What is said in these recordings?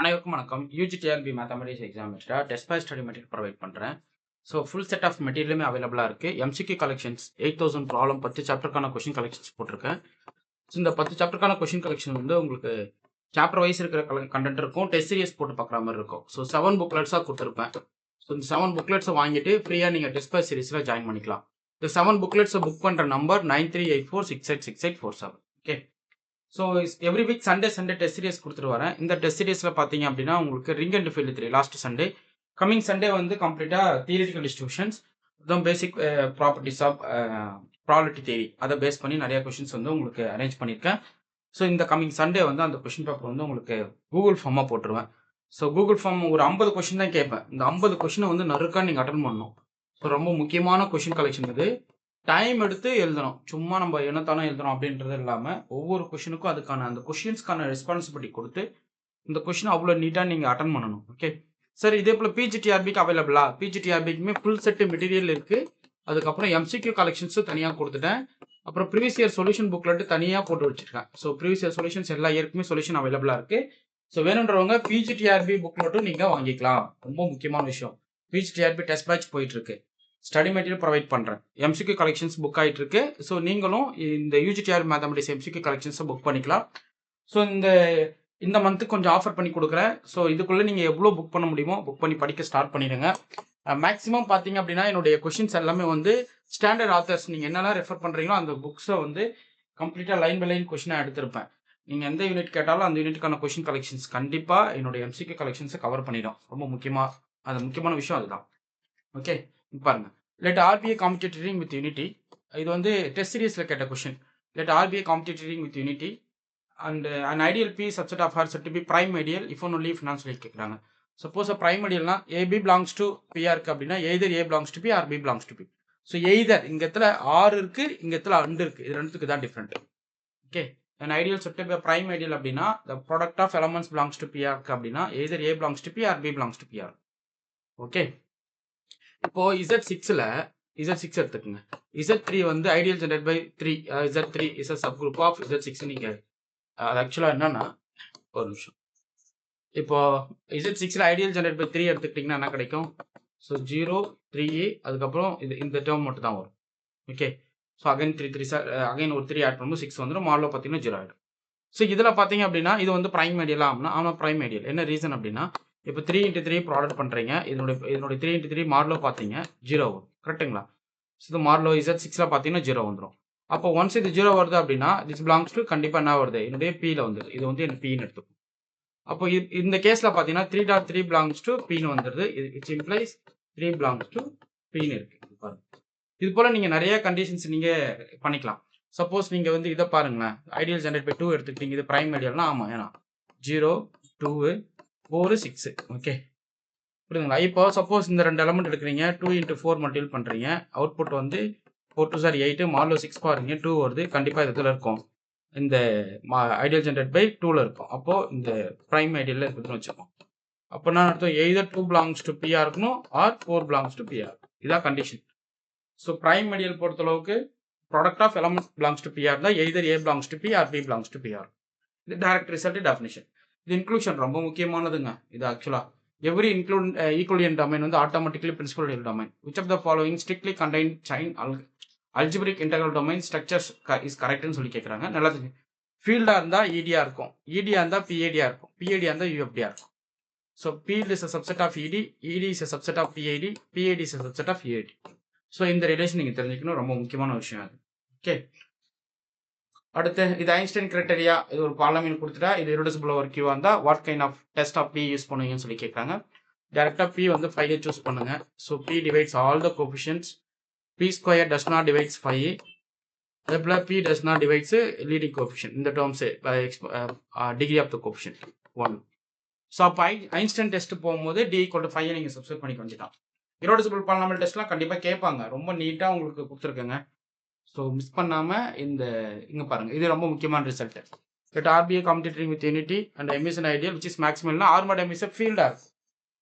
அனைவருக்கும் வணக்கம். UGTRB mathematics எக்ஸாமினேட்டரா test batch study material provide பண்ணுறேன். ஸோ ஃபுல் செட் ஆஃப் மெட்டீரியலுமே அவைலபிளாக இருக்குது. எம்சிக்யூ கலெக்ஷன்ஸ் 8000 ப்ராப்ளம் 10 சாப்டருக்கான கொஷின் கலெக்ஷன்ஸ் போட்டிருக்கேன். ஸோ இந்த 10 சாப்டருக்கான கொஷின் கலெக்ஷன் வந்து உங்களுக்கு சாப்டர் வைஸ் இருக்கிற கண்டென்ட் இருக்கும். டெஸ்ட் சீரியஸ் போட்டு பார்க்குற மாதிரி இருக்கும். ஸோ 7 புக்லெட்ஸாக கொடுத்துருப்பேன். ஸோ இந்த 7 புக்லெட்ஸை வாங்கிட்டு ஃப்ரீயாக நீங்கள் டெஸ்ட் பேட்ச் சீரிஸில் ஜாயின் பண்ணிக்கலாம். இந்த 7 புக்லெட்ஸை புக் பண்ணுற number 9384686847. Okay. So every week Sunday test series கொடுத்துட்டு வரேன். இந்த டெஸ்ட் சீரியஸில் பார்த்தீங்க அப்படின்னா உங்களுக்கு ring and field 3 last Sunday. Coming Sunday வந்து கம்ப்ளீட்டாக தியரிட்டிக்கல் டிஸ்ட்ரிபியூஷன்ஸ், அதுவும் basic properties of probability theory, அதை பேஸ் பண்ணி நிறைய கொஷின்ஸ் வந்து உங்களுக்கு அரேஞ்ச் பண்ணியிருக்கேன். ஸோ இந்த கமிங் சண்டே வந்து அந்த கொஷின் பேப்பர் வந்து உங்களுக்கு கூகுள் ஃபார்மாக போட்டுருவேன். ஸோ கூகுள் ஃபார்ம் ஒரு 50 கொஷின் தான் கேட்பேன். இந்த 50 கொஷினை வந்து நறுக்கா நீங்கள் அட்டன் பண்ணணும். ஸோ ரொம்ப முக்கியமான கொஷின் கலெக்ஷன் இது. டைம் எடுத்து எழுதணும். சும்மா நம்ம என்னத்தானே எழுதுறோம் அப்படின்றது இல்லாமல் ஒவ்வொரு கொஷினுக்கும் அதுக்கான அந்த கொஷின்ஸ்க்கான ரெஸ்பான்சிபிலிட்டி கொடுத்து இந்த கொஷின் அவ்வளோ நீட்டாக நீங்கள் அட்டன் பண்ணணும். ஓகே சார், இதே போல் பிஜிடிஆர்பிக்கு அவைலபிளா? பிஜிடிஆர்பிக்குமே ஃபுல் செட்டு மெட்டீரியல் இருக்குது. அதுக்கப்புறம் எம்சிக்யூ கலெக்ஷன்ஸும் தனியாக கொடுத்துட்டேன். அப்புறம் ப்ரீவியஸ் இயர் சொல்யூஷன் புக்லெட்டு தனியாக போட்டு வச்சிருக்கேன். ஸோ ப்ரீவியஸ் இயர் சொல்யூஷன்ஸ் எல்லா இயருக்குமே சொல்யூஷன் அவைலபிளாக இருக்குது. ஸோ வேணுன்றவங்க பிஜிடிஆர்பி புக்லெட்டும் நீங்கள் வாங்கிக்கலாம். ரொம்ப முக்கியமான விஷயம், பிஜிடிஆர்பி டெஸ்ட் பேட்ச் போயிட்டுருக்கு. ஸ்டடி மெட்டீரியல் ப்ரொவைட் பண்ணுறேன். எம்சிக்யூ கலெக்ஷன்ஸ் புக் ஆகிட்டு இருக்கு. ஸோ நீங்களும் இந்த யூஜிடிஆர் மேத்தமெட்டிக்ஸ் எம்சிக்யூ கலெக்ஷன்ஸை புக் பண்ணிக்கலாம். ஸோ இந்த மந்த்துக்கு கொஞ்சம் ஆஃபர் பண்ணி கொடுக்குறேன். ஸோ இதுக்குள்ளே நீங்கள் எவ்வளோ புக் பண்ண முடியுமோ புக் பண்ணி படிக்க ஸ்டார்ட் பண்ணிடுங்க. மேக்ஸிமம் பார்த்தீங்க அப்படின்னா என்னுடைய கொஷின்ஸ் எல்லாமே வந்து ஸ்டாண்டர்ட் ஆத்தர்ஸ், நீங்கள் என்னெல்லாம் ரெஃபர் பண்ணுறீங்களோ அந்த புக்ஸை வந்து கம்ப்ளீட்டாக லைன் பை லைன் கொஷினாக எடுத்திருப்பேன். நீங்கள் எந்த யூனிட் கேட்டாலும் அந்த யூனிட்டுக்கான கொஷின் கலெக்ஷன்ஸ் கண்டிப்பாக என்னுடைய எம்சிக்யூ கலெக்ஷன்ஸை கவர் பண்ணிடும். ரொம்ப முக்கியமான விஷயம் அதுதான். ஓகே, பாருங்க. Let R be a commutative ring with unity. இது வந்து டெஸ்ட் சீரிஸில் கேட்ட question. Let R be a commutative ring with unity and an ideal P subset of R said to be prime ideal if and only finance சொல்லி கேட்குறாங்க. சப்போஸ் பிரைம் ஐடியல்னா AB belongs to PR இருக்கு அப்படின்னா either A belongs to P or B belongs to P. So either இங்க இடத்துல R இருக்கு, இங்க இடத்துல அண்டு இருக்கு. இது ரெண்டுத்துக்கு தான் different. Okay, an ideal set to be a prime ideal அப்படின்னா the product of elements belongs to pr இருக்கு அப்படின்னா either a belongs to p or b belongs to pr. Okay, இப்போ Z6ல Z6 எடுத்துக்கோங்க. Z3 வந்து ideal generate by 3, Z3 is a subgroup of Z6. நீங்க அது ஆக்சுவலா என்னன்னா ஒரு நிமிஷம். இப்போ Z6ல ஐடியல் ஜெனரேட் பை 3 எடுத்துக்கிட்டீங்கன்னா என்ன கிடைக்கும்? ஸோ 0 3a, அதுக்கப்புறம் இந்த டேர்ம் மட்டும் தான் வரும். ஓகே, ஸோ அகைன் 3 அகைன் ஒரு 3 ஆட் பண்ணும்போது 6 வந்துடும். மாடலில் பார்த்தீங்கன்னா 0 ஆகிடும். ஸோ இதில் பார்த்தீங்க அப்படின்னா இது வந்து பிரைம் ஐடியலாக ஆகும்னா ஆனால் பிரைம் ஐடியல். என்ன ரீசன் அப்படின்னா இப்போ 3x3 ப்ராடக்ட் பண்ணுறீங்க. இதனுடைய 3x3 மாடலோ பார்த்தீங்க 0 வரும். கரெக்டுங்களா? ஸோ இது மாடலோ Z6ல பார்த்தீங்கன்னா 0 வந்துடும். அப்போ ஒன்ஸ் இது 0 வருது அப்படின்னா திஸ் பிலாங்ஸ் டு கண்டிப்பாக என்ன வருது? என்னுடைய Pயில் வந்துடுது. இது வந்து எனக்கு Pன்னு எடுத்துக்கும். அப்போ இந்த கேஸில் பார்த்தீங்கன்னா 3.3 பிலாங்ஸ் டு Pன்னு வந்துடுது. இட்ஸ் இம்ப்ளைஸ் 3 பிலாங்ஸ் டு Pன்னு இருக்கு. இது போல் நீங்கள் நிறைய கண்டிஷன்ஸ் நீங்கள் பண்ணிக்கலாம். சப்போஸ் நீங்கள் வந்து இதை பாருங்களேன், ஐடியல் ஜெனரேட் பை 2 எடுத்துக்கிட்டீங்க. இது பிரைம் ஐடியல்னா ஆமாம், ஏன்னா 0 2 4 6. ஓகே, புரியுதுங்களா? இப்போ சப்போஸ் இந்த 2 எலமெண்ட் எடுக்கிறீங்க, 2 × 4 மல்டிபிள் பண்ணுறீங்க. அவுட்புட் வந்து 4 2 8, மாடலோ 6 பாருங்க 2 வருது. கண்டிப்பாக இதில் இருக்கும், இந்த ஐடியல் ஜெனரேட் பை 2ல் இருக்கும். அப்போது இந்த பிரைம் ஐடியலில் இருக்குதுன்னு வச்சுக்கோம். அப்போ நான் அர்த்தம் எய்தர் 2 பிலாங்ஸ் டு பிஆர் இருக்கணும் ஆர் 4 பிலாங்ஸ் டு பிஆர். இதான் கண்டிஷன். ஸோ பிரைம் ஐடியல் பொறுத்தளவுக்கு product of elements belongs to PR தான் either A belongs to P or B belongs to PR. இது டைரக்ட் ரிசல்ட் டெஃபினிஷன். இது inclusion ரொம்ப முக்கியமானதுங்க. இது ஆக்சுவலாக எவ்ரி ஈக்குவலியன் டொமைன் வந்து automatically principal domain. Which of the following strictly contain sign algebraic integral domain structures is கரெக்ட்னு சொல்லி கேட்குறாங்க. நல்லது. ஃபீல்டாக இருந்தால் இடியாக இருக்கும், இடியாக இருந்தால் பிஏடியாக இருக்கும், பிஏடியாக இருந்தால் யூஎஃப்டியாக இருக்கும். So field is a subset of ED, ED is a subset of PID, PID is a subset of EAD. So இந்த ரிலேஷன் நீங்கள் தெரிஞ்சுக்கணும், ரொம்ப முக்கியமான விஷயம் அது. ஓகே, அடுத்து இது ஐன்ஸ்டைன் கிரைட்டீரியா. இது ஒரு பாலினாமியல் கொடுத்துட்டா இது இரிடியூசிபிள் ஓவர் கியூவாக இருந்தால் what kind of test of p use பண்ணுவீங்கன்னு சொல்லி கேட்குறாங்க. டேரெக்டாக பி வந்து 5 சூஸ் பண்ணுங்க. So p divides all the coefficients. P square does not divides 5. அதே போல் p does not divides leading coefficient. இந்த terms degree of the coefficient 1. So அப்போ ஐன்ஸ்டைன் டெஸ்ட் போகும்போது D = 5 நீங்கள் சப்ஸ்கிரைப் பண்ணி வந்துட்டான். இரோடிசிபிள் பாலினாமியல் டெஸ்ட்லாம் கண்டிப்பாக கேட்பாங்க. ரொம்ப நீட்டாக உங்களுக்கு கொடுத்துருக்கேங்க. ஸோ மிஸ் பண்ணாமல் இங்கே பாருங்கள், இது ரொம்ப முக்கியமான result. But R be a commutative ring with unity and M is an ideal which is மேக்ஸிமல்னா ஆர்மட் எமிஷன் ஃபீல்டாக இருக்கும்.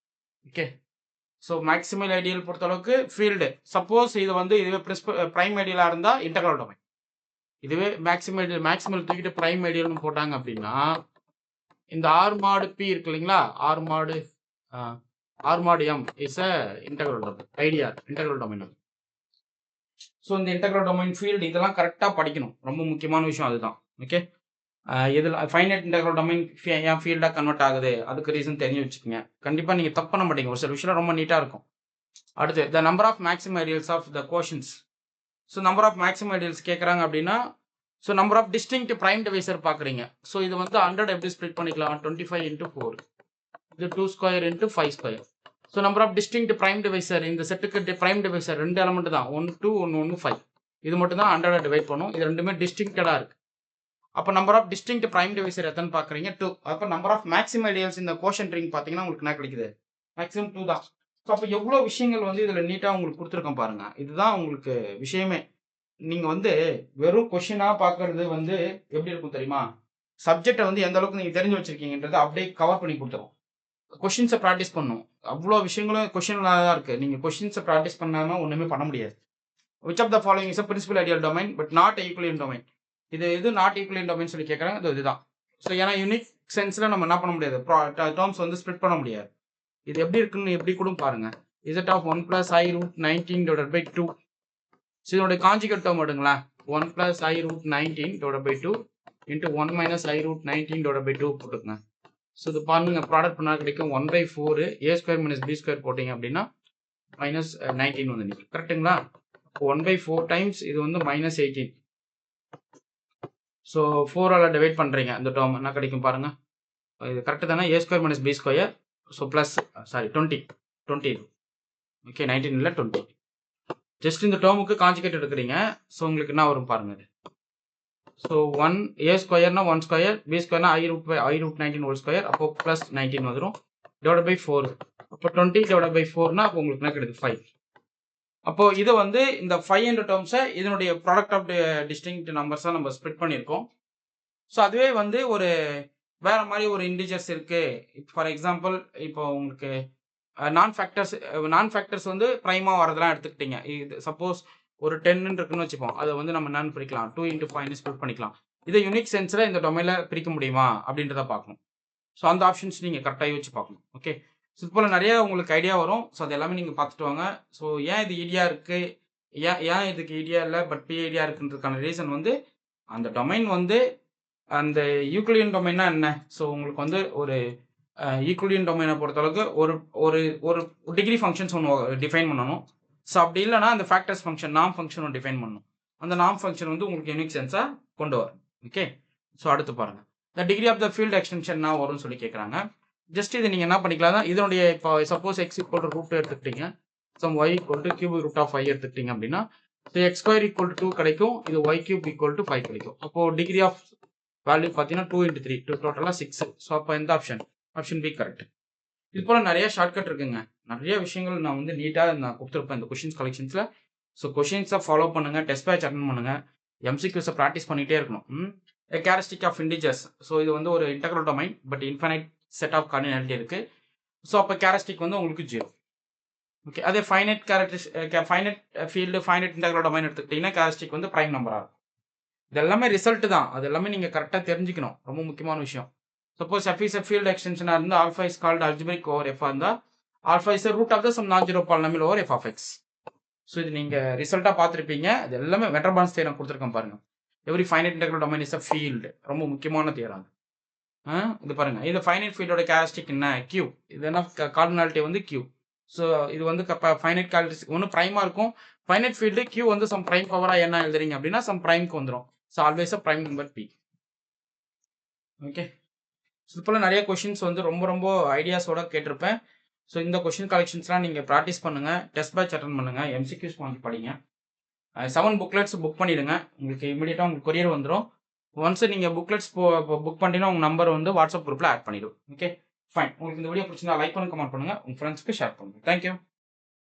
ஓகே, ஸோ மேக்ஸிமல் ஐடியல் பொறுத்தளவுக்கு ஃபீல்டு. சப்போஸ் இது வந்து இதுவே பிரைம் ஐடியலாக இருந்தால் இன்டெக்ரல் டொமைன். இதுவே மேக்ஸிமல் தூக்கிட்டு பிரைம் ஐடியல்னு போட்டாங்க அப்படின்னா இந்த ஆர் மாடு பி இருக்கு இல்லைங்களா, ஆர் மாடு M is a integral domain, idea integral domain. So இந்த இன்டெக்ரல் டொமைன் ஃபீல்டு இதெல்லாம் கரெக்டாக படிக்கணும், ரொம்ப முக்கியமான விஷயம் அதுதான். ஓகே, இதில் ஃபைனைட் இன்டெக்ரல் டொமைன் ஏன் ஃபீல்டாக கன்வெர்ட் ஆகுது, அதுக்கு ரீசன் தெரிஞ்சு வச்சுக்கோங்க. கண்டிப்பாக நீங்கள் தப்பு பண்ண மாட்டீங்க, ஒரு சில விஷயம் ரொம்ப நீட்டாக இருக்கும். அடுத்து the number of maximum ideals of the quotients. So number of maximum ideals கேட்குறாங்க அப்படின்னா, so number of distinct prime divisor பார்க்குறீங்க. ஸோ இது வந்து 100 எப்படி ஸ்ப்ளிட் பண்ணிக்கலாம், 25 × 4, இது 2² × 5². So number of distinct prime divisor, இந்த செட்டுக்கு ப்ரைம் டிவைசர் 2 எலமெண்ட் தான், 1 2 1 5. இது மட்டும் தான் 100 டிவைட் பண்ணும், இது ரெண்டுமே டிஸ்டிங்க்டடாக இருக்கு. அப்போ number of distinct prime divisor எத்தனை பார்க்குறீங்க, 2. அப்போ நம்பர் ஆஃப் மேக்ஸிமம் ஐடியல்ஸ் இந்த கோஷன் ரிங் பார்த்தீங்கன்னா உங்களுக்கு என்ன கிடைக்குது, மேக்ஸிமம் 2 தான். ஸோ அப்போ எவ்வளோ விஷயங்கள் வந்து இதில் நீட்டாக உங்களுக்கு கொடுத்துருக்கோம் பாருங்க, இதுதான் உங்களுக்கு விஷயமே. நீங்கள் வந்து வெறும் கொஷினாக பார்க்கறது வந்து எப்படி இருக்கும் தெரியுமா, சப்ஜெக்டை வந்து எந்த அளவுக்கு நீங்கள் தெரிஞ்சு வச்சிருக்கீங்கன்றதை அப்படியே கவர் பண்ணி கொடுத்துரும். கொஷின்ஸை ப்ராக்டிஸ் பண்ணும், அவ்வளோ விஷயங்களும் கொஷினில் தான் இருக்குது. நீங்கள் கொஷின்ஸை ப்ராக்டிஸ் பண்ணாமல் ஒன்றுமே பண்ண முடியாது. Which of the following is a principal ideal domain but not Euclidean domain. இது நாட் ஈக்குவலியன் டொமைன் சொல்லி கேட்குறாங்க, அது இதுதான். ஸோ ஏன்னா யூனிக் சென்ஸில் நம்ம என்ன பண்ண முடியாது, டேர்ம்ஸ் வந்து ஸ்ப்ளிட் பண்ண முடியாது. இது எப்படி இருக்குன்னு எப்படி கூட பாருங்க, இசட் ஆஃப் 1 + i√19/2. ஸோ இதோடைய காஞ்சிகேட் டேர்ம் எடுங்களேன், 1 + i√19/2 × 1 - i√19/2 போட்டுக்கங்க. ஸோ இது பாருங்க, ப்ராடக்ட் பண்ணால் கிடைக்கும் 1/4 a² - b² போட்டிங்க அப்படின்னா -19 வந்து நிற்கும். கரெக்டுங்களா? 1/4 டைம்ஸ் இது வந்து -18. ஸோ 4ஆல் டிவைட் பண்ணுறீங்க, அந்த டேர்ம் என்ன கிடைக்கும் பாருங்க, இது கரெக்டு தானே, a² - b². So plus 20. Okay, 19 இல்லை 20. ஜஸ்ட் இந்த டேர்முக்கு காஞ்சிகேட் எடுக்கிறீங்க. ஸோ உங்களுக்கு என்ன வரும் பாருங்க, ஸோ 1 a² 1², b² i√19². அப்போ ப்ளஸ் 19 வந்துடும், /4. அப்போ 20/4னா அப்போ உங்களுக்கு என்ன கிடைக்குது, 5. அப்போ இதை வந்து இந்த 5 என்ற டேர்ம்ஸை இதனுடைய ப்ராடக்ட் ஆஃப் டிஸ்டிங்க்ட் நம்பர்ஸாக நம்ம ஸ்ப்ளிட் பண்ணியிருக்கோம். ஸோ அதுவே வந்து ஒரு வேற மாதிரி ஒரு இன்டிஜர்ஸ் இருக்கு. ஃபார் எக்ஸாம்பிள் இப்போ உங்களுக்கு நான் ஃபேக்டர்ஸ் வந்து ப்ரைமா வரதெல்லாம் எடுத்துக்கிட்டீங்க. இது சப்போஸ் ஒரு 10 இருக்குன்னு வச்சுப்போம், அதை வந்து நம்ம என்னன்னு பிரிக்கலாம், 2 × 5 ஸ்ப்ளிட் பண்ணிக்கலாம். இதை யூனிக் சென்ஸில் இந்த டொமைனில் பிரிக்க முடியுமா அப்படின்றத பார்க்கணும். ஸோ அந்த ஆப்ஷன்ஸ் நீங்கள் கரெக்டாக யோசிச்சு பார்க்கணும். ஓகே, ஸோ இது போல் நிறைய உங்களுக்கு ஐடியா வரும். ஸோ அது எல்லாமே நீங்கள் பார்த்துட்டு வாங்க. ஸோ ஏன் இது ஈடியா இருக்குது, ஏன் இதுக்கு ஈடியா இல்லை பட் பி ஐடியா இருக்குன்றதுக்கான ரீசன் வந்து அந்த டொமைன் வந்து அந்த யூக்ளிடியன் டொமைன்னா என்ன. ஸோ உங்களுக்கு வந்து ஒரு யூக்ளிடியன் டொமைனை பொறுத்தளவுக்கு ஒரு ஒரு ஒரு டிகிரி ஃபங்க்ஷன்ஸ் ஒன்று டிஃபைன் பண்ணணும். ஸோ அப்படி இல்லைனா அந்த ஃபேக்டர்ஸ் ஃபங்க்ஷன் நாம் ஃபங்க்ஷன் ஒன்று டிஃபைன் பண்ணணும். அந்த நாம் ஃபங்க்ஷன் வந்து உங்களுக்கு யூனிக் சென்ஸாக கொண்டு வரும். ஓகே, ஸோ அடுத்து பாருங்கள், the degree of the field extension என்ன வரும்னு சொல்லி கேட்குறாங்க. ஜஸ்ட் இது நீங்கள் என்ன பண்ணிக்கலாம் தான், இதனுடைய இப்போ சப்போஸ் x = √2 எடுத்துக்கிட்டீங்க, ஸோ y = ³ எடுத்துக்கிட்டீங்க அப்படின்னா, ஸோ x² = 2 கிடைக்கும், இது y³ = 5 கிடைக்கும். அப்போது டிகிரி ஆஃப் வேல்யூ பார்த்தீங்கன்னா 2 × 3 டோட்டலாக 6. ஸோ அப்போ எந்த ஆப்ஷன் பி கரெக்ட். இது போல் நிறைய ஷார்ட்கட் இருக்குங்க, நிறைய விஷயங்கள் நான் வந்து நீட்டாக நான் கொடுத்துருப்பேன் இந்த கொஷின்ஸ் கலெக்ஷன்ஸில். ஸோ கொஷின்ஸை ஃபாலோ பண்ணுங்கள், டெஸ்ட் பேட்ச் அட்டன் பண்ணுங்கள், MCQஸை ப்ராக்டிஸ் பண்ணிகிட்டே இருக்கணும். Characteristic of integers. ஸோ இது வந்து ஒரு integral domain but infinite set of cardinality இருக்குது. ஸோ அப்போ கேரக்டரிஸ்டிக் வந்து உங்களுக்கு 0. ஓகே, அதே finite field finite integral domain எடுத்துக்கிட்டிங்கன்னா கேரக்டரிஸ்டிக் வந்து ப்ரைம் நம்பராக இருக்கும். இது எல்லாமே ரிசல்ட் தான், அது எல்லாமே நீங்கள் கரெக்டாக தெரிஞ்சுக்கணும், ரொம்ப முக்கியமான விஷயம். Suppose f is a field extension இருந்தால் alpha is called algebraic over f இருந்தால் alpha is a root of the some non-zero polynomial over f of x. So இது நீங்கள் ரிசல்ட்டாக பார்த்துருப்பீங்க. இது எல்லாமே வெட்டர்பான்ஸ் தியரம் கொடுத்துருக்கேன் பாருங்கள். Every finite integral domain is a field, ரொம்ப முக்கியமான தியரம். இது பாருங்கள், இது ஃபைனைட் ஃபீல்டோட கேரக்டரிஸ்டிக் என்ன, Q. இது என்ன கார்டினாலிட்டி வந்து Q. ஸோ இது வந்து ஃபைனைட் கேரக்டரிஸ்டிக் ஒன்று ப்ரைமாக இருக்கும். ஃபைனைட் ஃபீல்டு Q வந்து சம் ப்ரைம் பவராக என்ன எழுதுறீங்க அப்படின்னா சம் ப்ரைம்க்கு வந்துடும். So always a prime number P. Okay, இது போல் நிறைய கொஷின்ஸ் வந்து ரொம்ப ஐடியாஸோட கேட்டிருப்பேன். ஸோ இந்த கொஷின் கலெக்ஷன்ஸ்லாம் நீங்கள் ப்ராக்டிஸ் பண்ணுங்கள், டெஸ்ட் பேட்ச் அட்டன் பண்ணுங்கள், MCQஸ் வாங்கி படிங்க. 7 புக்லெட்ஸ் புக் பண்ணிவிடுங்க, உங்களுக்கு இமீடியட்டாக உங்களுக்கு கொரியர் வந்துடும். ஒன்ஸ் நீங்கள் புக்லெட்ஸ் புக் பண்ணிட்டீங்கன்னா உங்கள் நம்பர் வந்து வாட்ஸ்அப் குரூப்பில் ஆட் பண்ணிவிடும். Okay fine. உங்களுக்கு இந்த வீடியோ பிடிச்சிருந்தா லைக் பண்ணுங்க, கமெண்ட் பண்ணுங்கள், உங்கள் ஃப்ரெண்ட்ஸ்க்கு ஷேர் பண்ணுங்கள். தேங்க்யூ.